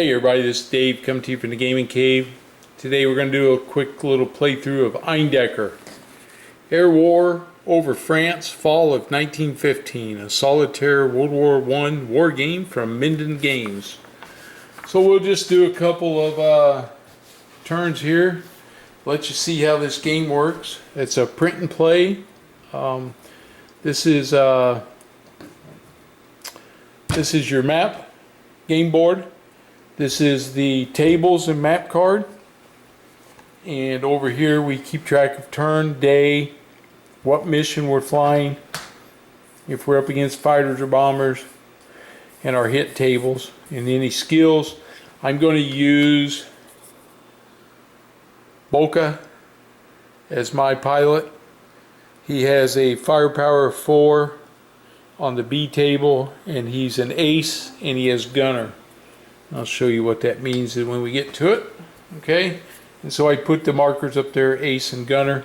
Hey everybody, this is Dave coming to you from the Gaming Cave. Today we're going to do a quick little playthrough of Eindekker. Air War over France, fall of 1915. A solitaire World War I war game from Minden Games. So we'll just do a couple of turns here. Let you see how this game works. It's a print and play. This is your map game board. This is the tables and map card, and over here we keep track of turn, day, what mission we're flying, if we're up against fighters or bombers, and our hit tables and any skills. I'm going to use Boelcke as my pilot. He has a firepower of 4 on the B table, and he's an ace, and he has gunner. I'll show you what that means when we get to it. Okay, and so I put the markers up there, ace and gunner,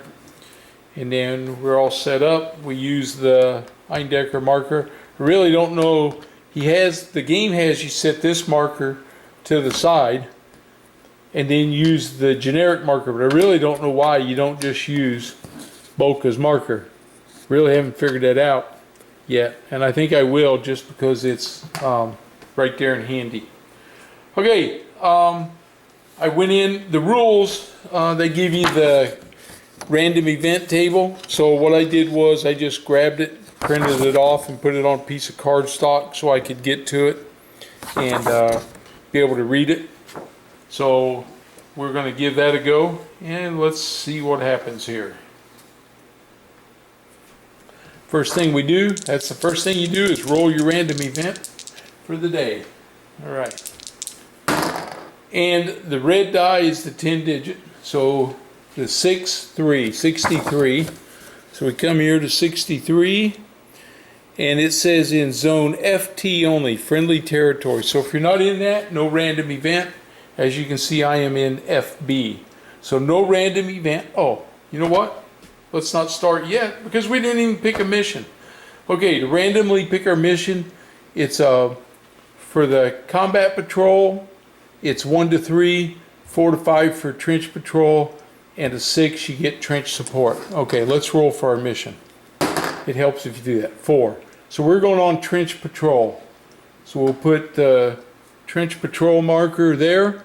and then we're all set up. We use the Eindekker marker. I really don't know, the game has you set this marker to the side and then use the generic marker, but I really don't know why you don't just use Boelcke's marker. Really haven't figured that out yet, and I think I will, just because it's right there and handy. Okay, I went in the rules. They give you the random event table. So what I did was I just grabbed it, printed it off, and put it on a piece of cardstock so I could get to it and be able to read it. So we're going to give that a go, and let's see what happens here. First thing we do, that's the first thing you do, is roll your random event for the day. All right. And the red die is the 10 digit. So the 63. So we come here to 63, and it says in zone FT only, friendly territory. So if you're not in that, no random event. As you can see, I am in FB. So no random event. Oh, you know what? Let's not start yet because we didn't even pick a mission. Okay, to randomly pick our mission, it's for the combat patrol, it's 1 to 3, 4 to 5 for trench patrol, and a 6 you get trench support. Okay, let's roll for our mission. It helps if you do that. 4. So we're going on trench patrol. So we'll put the trench patrol marker there.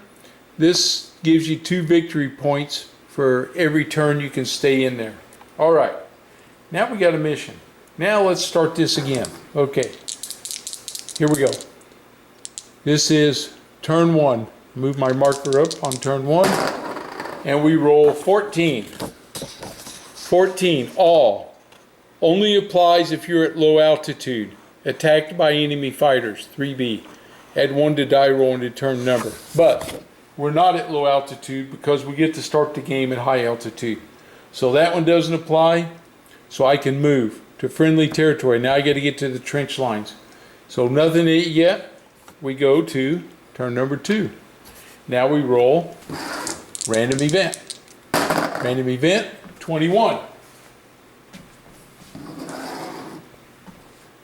This gives you 2 victory points for every turn you can stay in there. All right, now we got a mission. Now let's start this again. Okay, here we go. This is turn 1. Move my marker up on turn 1, and we roll 14. 14, all. Only applies if you're at low altitude. Attacked by enemy fighters, 3B. Add 1 to die roll and determine number. But we're not at low altitude because we get to start the game at high altitude. So that one doesn't apply, so I can move to friendly territory. Now I got to get to the trench lines. So nothing yet. We go to turn number 2. Now we roll random event. Random event 21.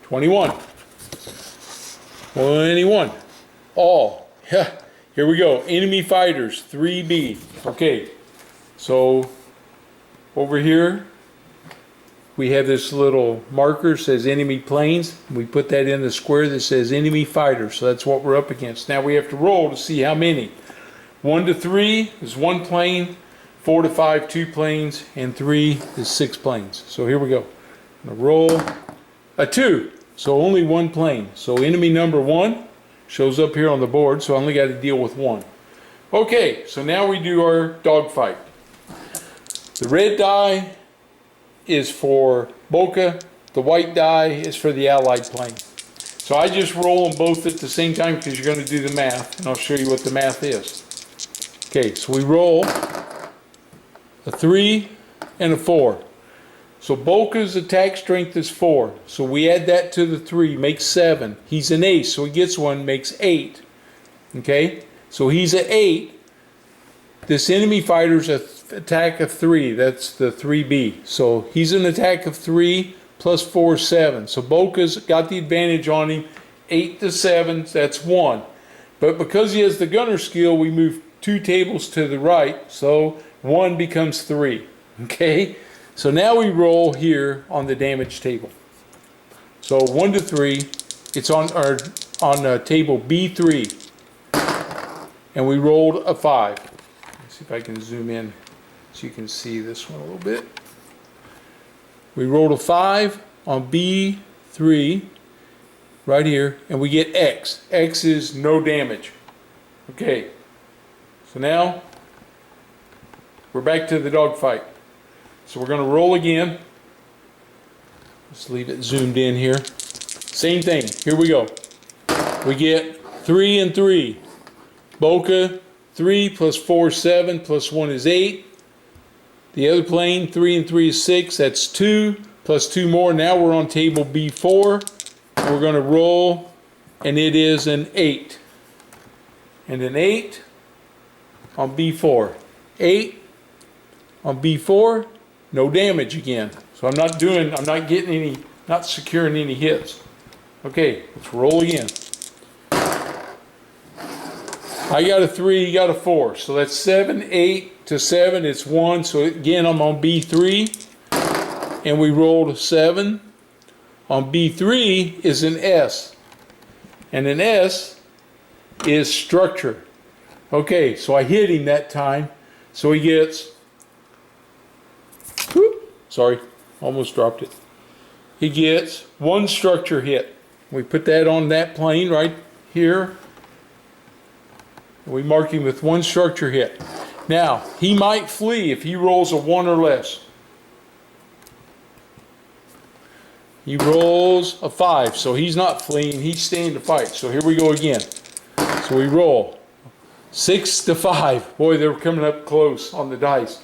21. 21. All. Here we go. Enemy fighters 3B. Okay. So over here we have this little marker says enemy planes. We put that in the square that says enemy fighters. So that's what we're up against. Now we have to roll to see how many. 1 to 3 is 1 plane, 4 to 5, 2 planes, and 3 is 6 planes. So here we go. I'm gonna roll a 2. So only 1 plane. So enemy number 1 shows up here on the board. So I only got to deal with 1. Okay, so now we do our dogfight. The red die is for Boelcke, the white die is for the allied plane. So I just roll them both at the same time because you're going to do the math, and I'll show you what the math is. Okay, so we roll a 3 and a 4. So Boelcke's attack strength is 4. So we add that to the 3, makes 7. He's an ace, so he gets 1, makes 8. Okay, so he's at 8. This enemy fighter's an attack of 3. That's the 3B. So he's an attack of 3 plus 4 is 7. So Boelcke's got the advantage on him. 8 to 7, that's 1. But because he has the gunner skill, we move 2 tables to the right, so 1 becomes 3. Okay? So now we roll here on the damage table. So 1 to 3, it's on table B3, and we rolled a 5. Let's see if I can zoom in so you can see this one a little bit. We rolled a 5 on B3 right here, and we get X. X is no damage. Okay, so now we're back to the dogfight. So we're going to roll again. Let's leave it zoomed in here. Same thing. Here we go. We get 3 and 3. Boelcke, 3 plus 4 is 7, plus 1 is 8. The other plane, 3 and 3 is 6. That's 2, plus 2 more. Now we're on table B4. We're going to roll, and it is an 8. And an 8 on B4. 8 on B4, no damage again. So I'm not getting any, not securing any hits. Okay, let's roll again. I got a 3, you got a 4. So that's 7, 8 to 7, it's 1. So again, I'm on B3, and we rolled a 7. On B3 is an S, and an S is structure. Okay, so I hit him that time, so he gets, whoop, sorry, almost dropped it. He gets 1 structure hit. We put that on that plane right here. We mark him with 1 structure hit. Now, he might flee if he rolls a 1 or less. He rolls a 5, so he's not fleeing, he's staying to fight. So here we go again. So we roll 6 to 5. Boy, they're coming up close on the dice.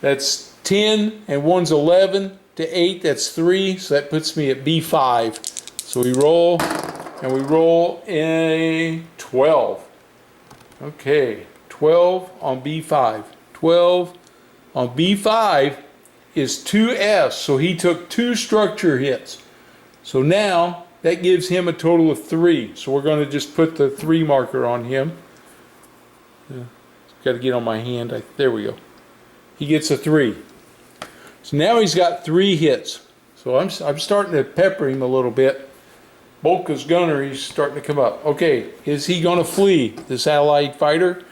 That's 10, and 1's 11 to 8, that's 3, so that puts me at B5. So we roll, and we roll a 12. Okay, 12 on B5. 12 on B5 is 2S, so he took 2 structure hits. So now that gives him a total of 3. So we're going to just put the 3 marker on him. Got to get on my hand. There we go. He gets a 3. So now he's got 3 hits. So I'm starting to pepper him a little bit. Boelcke's gunner, he's starting to come up. Okay, is he going to flee? This allied fighter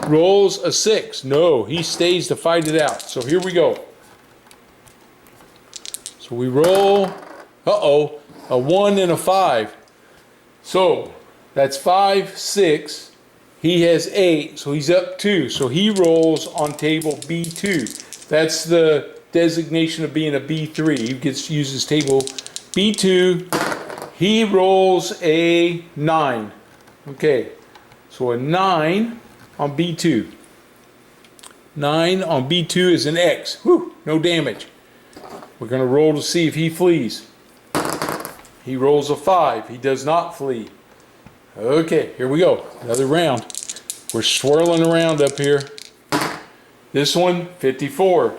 rolls a 6. No, he stays to fight it out. So here we go. So we roll, a 1 and a 5. So that's 5, 6. He has 8, so he's up 2. So he rolls on table B2. That's the designation of being a B3. He uses table B2. He rolls a 9. Okay, so a 9 on B2. 9 on B2 is an X. Whew, no damage. We're going to roll to see if he flees. He rolls a 5. He does not flee. Okay, here we go. Another round. We're swirling around up here. This one, 54.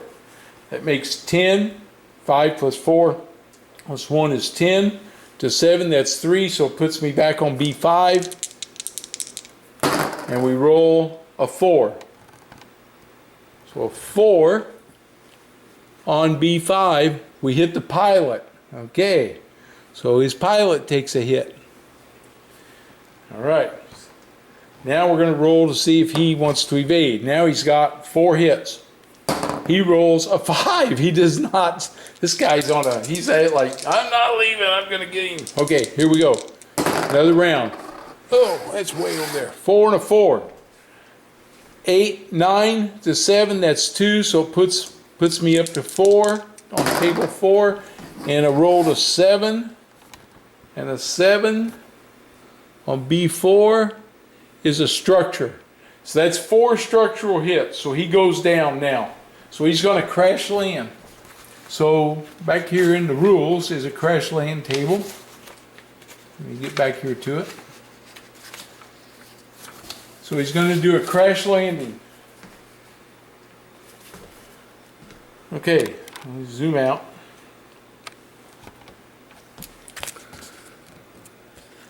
That makes 10. 5 plus 4 plus 1 is 10. To 7, that's 3, so it puts me back on B5. And we roll a 4. So a 4 on B5, we hit the pilot. Okay, so his pilot takes a hit. All right, now we're going to roll to see if he wants to evade. Now he's got 4 hits. He rolls a 5. He does not. This guy's on a, he's like, I'm not leaving, I'm going to get him. Okay, here we go. Another round. Oh, that's way over there. 4 and a 4. 8, 9 to 7, that's 2, so it puts me up to 4 on table 4. And a roll to 7. And a 7 on B4 is a structure. So that's 4 structural hits. So he goes down now. So he's going to crash land. So back here in the rules is a crash land table. Let me get back here to it. So he's going to do a crash landing. Okay, let me zoom out.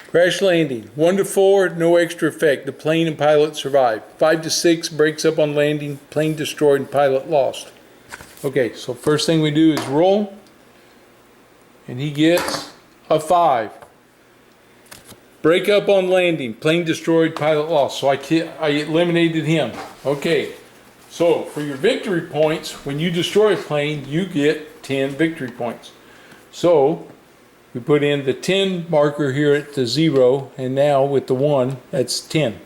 Crash landing. 1 to 4, no extra effect. The plane and pilot survive. 5 to 6, breaks up on landing. Plane destroyed and pilot lost. Okay, so first thing we do is roll. And he gets a 5. Break up on landing. Plane destroyed, pilot lost. So I eliminated him. Okay, so for your victory points, when you destroy a plane, you get 10 victory points. So we put in the 10 marker here at the 0, and now with the 1, that's 10.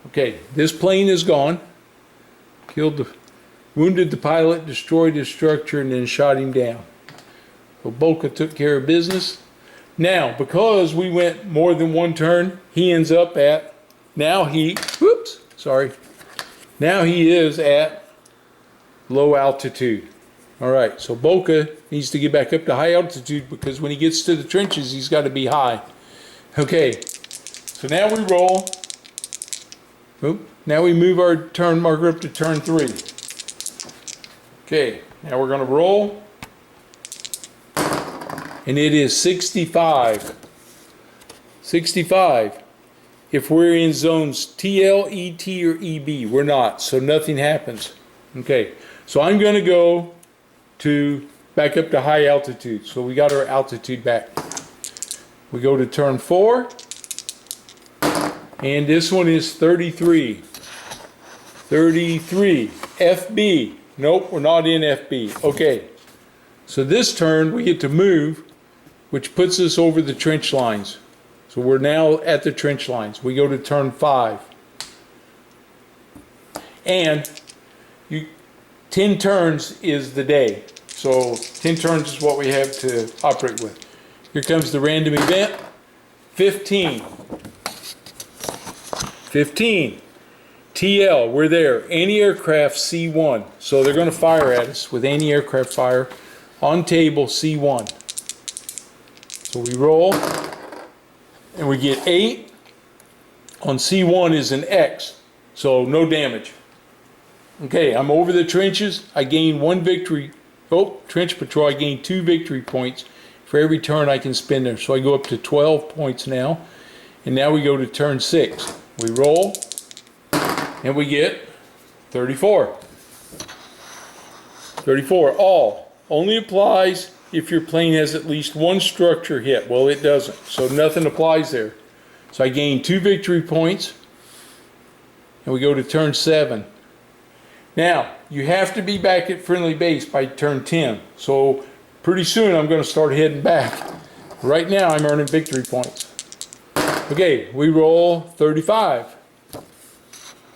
Okay, this plane is gone. Wounded the pilot, destroyed his structure, and then shot him down. So Boelcke took care of business. Now, because we went more than one turn, he ends up at, now he is at low altitude. All right, so Boelcke needs to get back up to high altitude because when he gets to the trenches, he's got to be high. Okay, so now we roll. Now we move our turn marker up to turn 3. Okay, now we're going to roll. And it is 65. 65. If we're in zones TL, ET, or EB, we're not, so nothing happens. Okay, so I'm going to go back up to high altitude. So we got our altitude back. We go to turn 4. And this one is 33. 33. FB. Nope, we're not in FB. Okay. So this turn we get to move, which puts us over the trench lines. So we're now at the trench lines. We go to turn 5. And 10 turns is the day. So 10 turns is what we have to operate with. Here comes the random event. 15. 15. TL, we're there. Anti-aircraft C1. So they're going to fire at us with anti-aircraft fire on table C1. So we roll and we get 8. On C1 is an X. So no damage. Okay, I'm over the trenches. I gain 1 victory. Oh, trench patrol, I gain 2 victory points for every turn I can spend there. So I go up to 12 points now. And now we go to turn 6. We roll and we get 34. 34. All. Only applies if your plane has at least 1 structure hit. Well, it doesn't. So nothing applies there. So I gain 2 victory points. And we go to turn 7. Now, you have to be back at friendly base by turn 10. So pretty soon I'm going to start heading back. Right now I'm earning victory points. Okay, we roll 35.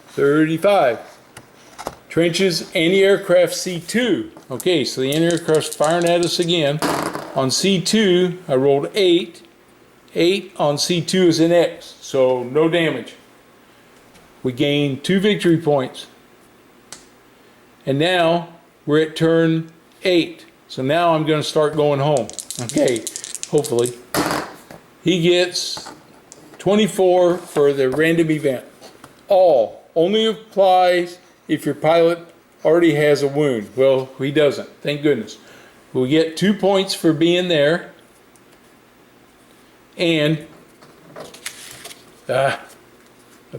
35. Trenches, anti-aircraft C2. Okay, so the anti-aircraft's firing at us again. On C2, I rolled 8. 8 on C2 is an X, so no damage. We gain 2 victory points. And now we're at turn 8. So now I'm going to start going home. Okay, hopefully. He gets 24 for the random event. All. Only applies if your pilot already has a wound. Well, he doesn't. Thank goodness. We get 2 points for being there. And the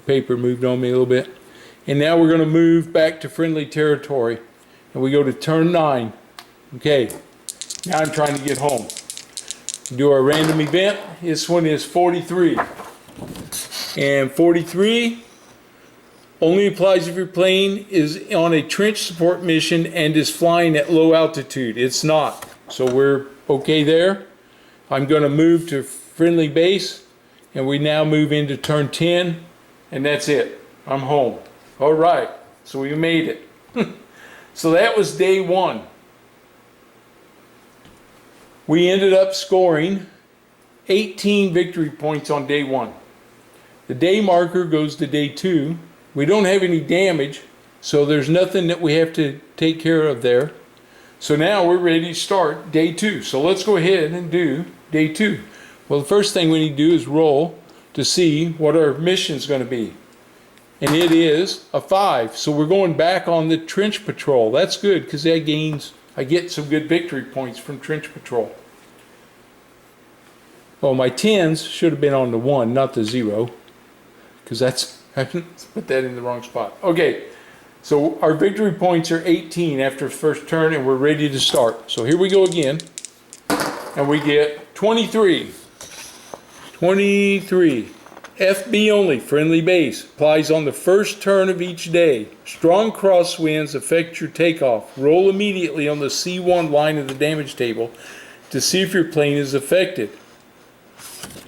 paper moved on me a little bit. And now we're going to move back to friendly territory. And we go to turn 9. Okay. Now I'm trying to get home. Do our random event. This one is 43. And 43 only applies if your plane is on a trench support mission and is flying at low altitude. It's not. So we're okay there. I'm going to move to friendly base. And we now move into turn 10. And that's it. I'm home. All right, so we made it. So that was day 1. We ended up scoring 18 victory points on day 1. The day marker goes to day 2. We don't have any damage, so there's nothing that we have to take care of there. So now we're ready to start day 2. So let's go ahead and do day 2. Well, the first thing we need to do is roll to see what our mission is going to be. And it is a 5. So we're going back on the trench patrol. That's good because I get some good victory points from trench patrol. Oh, my 10s should have been on the 1, not the 0. Because that's, I put that in the wrong spot. Okay, so our victory points are 18 after the first turn, and we're ready to start. So here we go again. And we get 23. 23. FB only, friendly base. Applies on the first turn of each day. Strong crosswinds affect your takeoff. Roll immediately on the C1 line of the damage table to see if your plane is affected.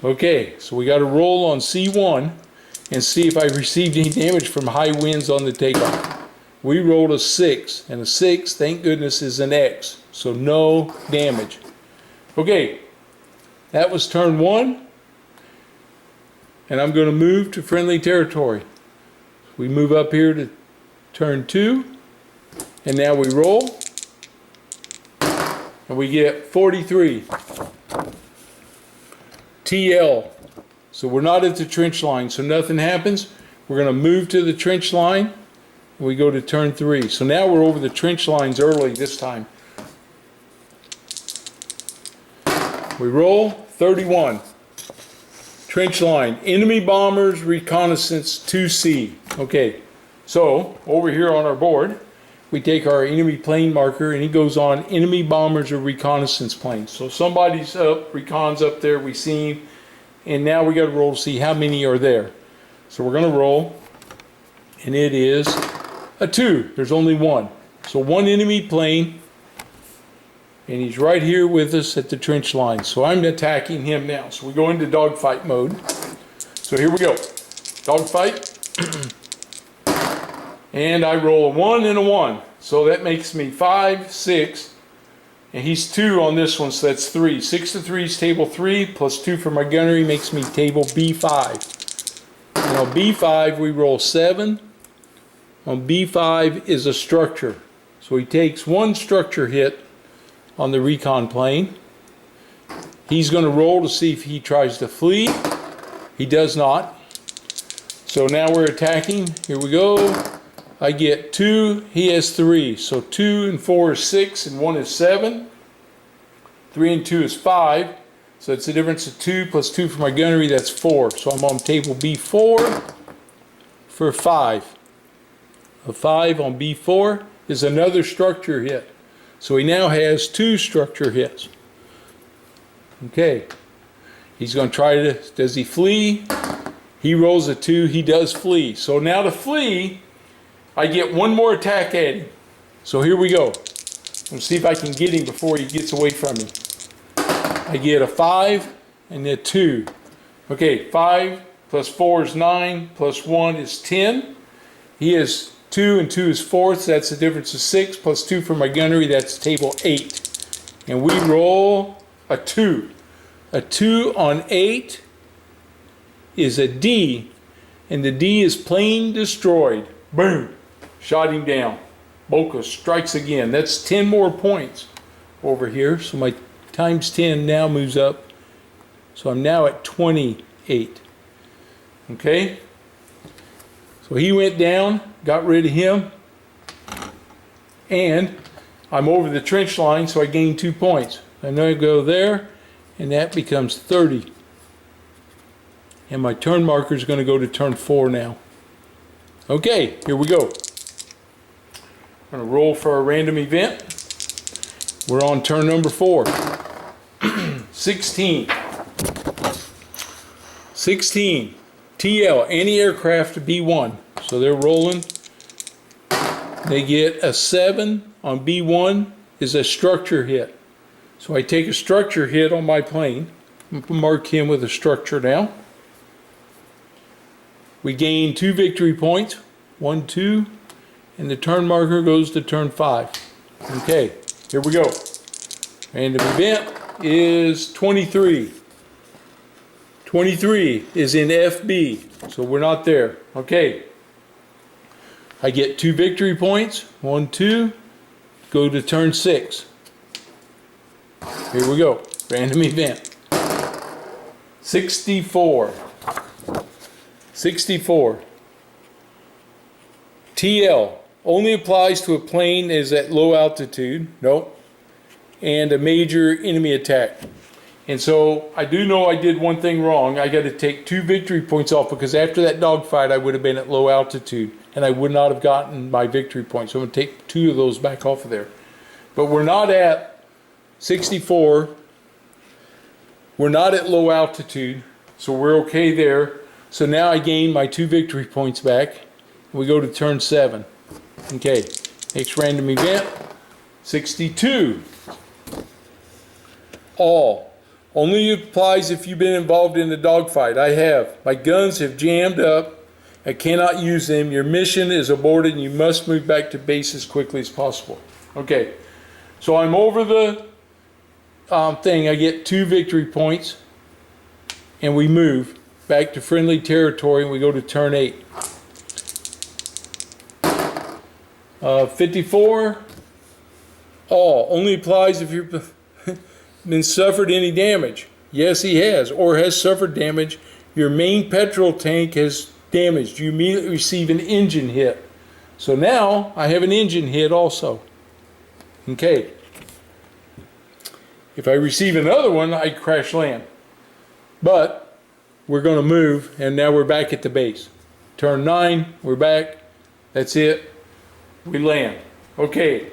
Okay, so we got to roll on C1 and see if I received any damage from high winds on the takeoff. We rolled a 6, and a 6, thank goodness, is an X, so no damage. Okay, that was turn 1, and I'm going to move to friendly territory. We move up here to turn 2, and now we roll, and we get 43. TL. So we're not at the trench line, so nothing happens. We're going to move to the trench line, and we go to turn 3. So now we're over the trench lines early this time. We roll 31. Trench line. Enemy bombers reconnaissance 2C. Okay, so over here on our board, we take our enemy plane marker, and he goes on enemy bombers or reconnaissance planes. So somebody's up, recon's up there, we see him. And now we got to roll to see how many are there. So we're going to roll, and it is a 2. There's only 1. So 1 enemy plane, and he's right here with us at the trench line. So I'm attacking him now. So we go into dogfight mode. So here we go. Dogfight. And I roll a 1 and a 1. So that makes me 5, 6. And he's 2 on this one, so that's 3. 6 to 3 is table 3, plus 2 for my gunnery makes me table B5. And on B5 we roll 7. On B5 is a structure. So he takes 1 structure hit on the recon plane. He's going to roll to see if he tries to flee. He does not. So now we're attacking. Here we go. I get 2, he has 3. So 2 and 4 is 6, and 1 is 7. 3 and 2 is 5. So it's the difference of 2 plus 2 for my gunnery, that's 4. So I'm on table B4 for 5. A 5 on B4 is another structure hit. So he now has 2 structure hits. Okay. He's going to try to, does he flee? He rolls a 2, he does flee. So now to flee, I get 1 more attack at him. So here we go. Let's see if I can get him before he gets away from me. I get a 5 and a 2. Okay, 5 plus 4 is 9, plus 1 is 10. He has 2 and 2 is 4, so that's the difference of 6, plus 2 for my gunnery, that's table 8. And we roll a 2. A 2 on 8 is a D, and the D is plane destroyed. Boom. Shot him down. Boelcke strikes again. That's 10 more points over here. So my times 10 now moves up. So I'm now at 28. Okay? So he went down, got rid of him. And I'm over the trench line, so I gained 2 points. I now go there, and that becomes 30. And my turn marker is going to go to turn 4 now. Okay, here we go. I'm going to roll for a random event. We're on turn number 4. 16. 16. TL, anti-aircraft B1. So they're rolling. They get a 7 on B1 is a structure hit. So I take a structure hit on my plane. I'm going to mark him with a structure now. We gain 2 victory points. 1, 2. And the turn marker goes to turn 5. Okay, here we go. Random event is 23. 23 is in FB, so we're not there. Okay. I get 2 victory points. 1, 2. Go to turn 6. Here we go. Random event. 64. 64. TL only applies to a plane that is at low altitude. Nope. And a major enemy attack. And so I do know I did one thing wrong. I got to take 2 victory points off, because after that dogfight I would have been at low altitude and I would not have gotten my victory points. So I'm going to take 2 of those back off of there. But we're not at 64. We're not at low altitude, so we're okay there. So now I gain my 2 victory points back. We go to turn 7. Okay, next random event, 62. All. Only applies if you've been involved in a dogfight. I have. My guns have jammed up. I cannot use them. Your mission is aborted and you must move back to base as quickly as possible. Okay, so I'm over the thing. I get 2 victory points and we move back to friendly territory and we go to turn 8. 54. All. Only applies if you've been suffered any damage. Yes, he has, or has suffered damage. Your main petrol tank has damaged. You immediately receive an engine hit. So now I have an engine hit also. Okay. If I receive another one, I crash land. But we're going to move, and now we're back at the base. Turn 9, we're back. That's it. We land. Okay.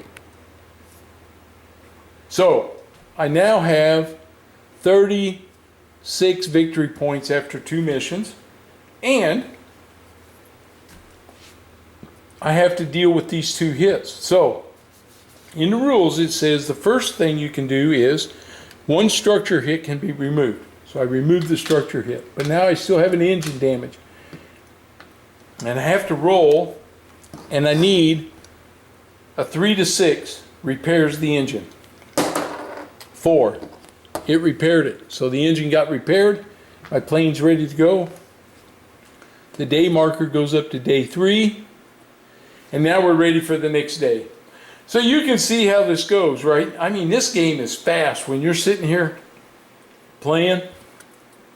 So I now have 36 victory points after 2 missions, and I have to deal with these 2 hits. So in the rules it says the first thing you can do is 1 structure hit can be removed. So I removed the structure hit, but now I still have an engine damage. And I have to roll, and I need a 3 to 6 repairs the engine. 4, it repaired it. So the engine got repaired. My plane's ready to go. The day marker goes up to day 3. And now we're ready for the next day. So you can see how this goes, right? I mean, this game is fast. When you're sitting here playing,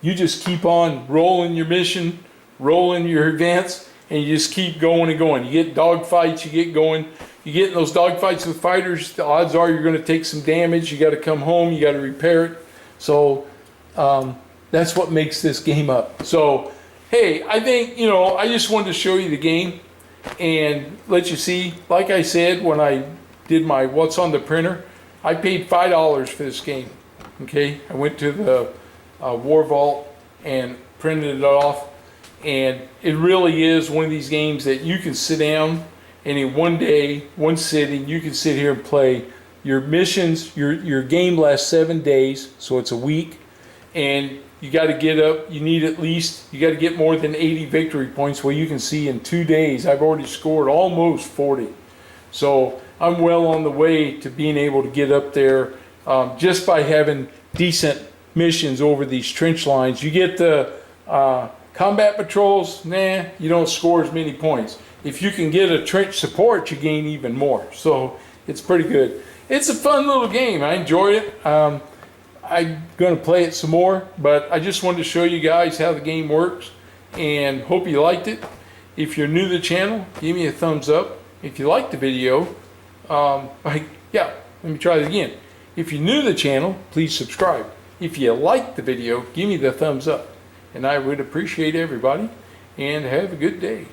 you just keep on rolling your mission, rolling your events, and you just keep going and going. You get dogfights, you get going. You get in those dogfights with fighters, the odds are you're going to take some damage. You got to come home, you got to repair it. So that's what makes this game up. So, hey, I think, you know, I just wanted to show you the game and let you see. Like I said, when I did my what's on the printer, I paid $5 for this game. Okay, I went to the War Vault and printed it off, and it really is one of these games that you can sit down and in one day, one sitting, you can sit here and play. Your missions, your game lasts 7 days, so it's a week, and you got to get up. You need at least, you got to get more than 80 victory points. Well, you can see in 2 days I've already scored almost 40. So I'm well on the way to being able to get up there just by having decent missions over these trench lines. You get the combat patrols, nah, you don't score as many points. If you can get a trench support, you gain even more. So it's pretty good. It's a fun little game. I enjoyed it. I'm going to play it some more, but I just wanted to show you guys how the game works and hope you liked it. If you're new to the channel, give me a thumbs up. If you liked the video, let me try it again. If you're new to the channel, please subscribe. If you liked the video, give me the thumbs up. And I would appreciate everybody, and have a good day.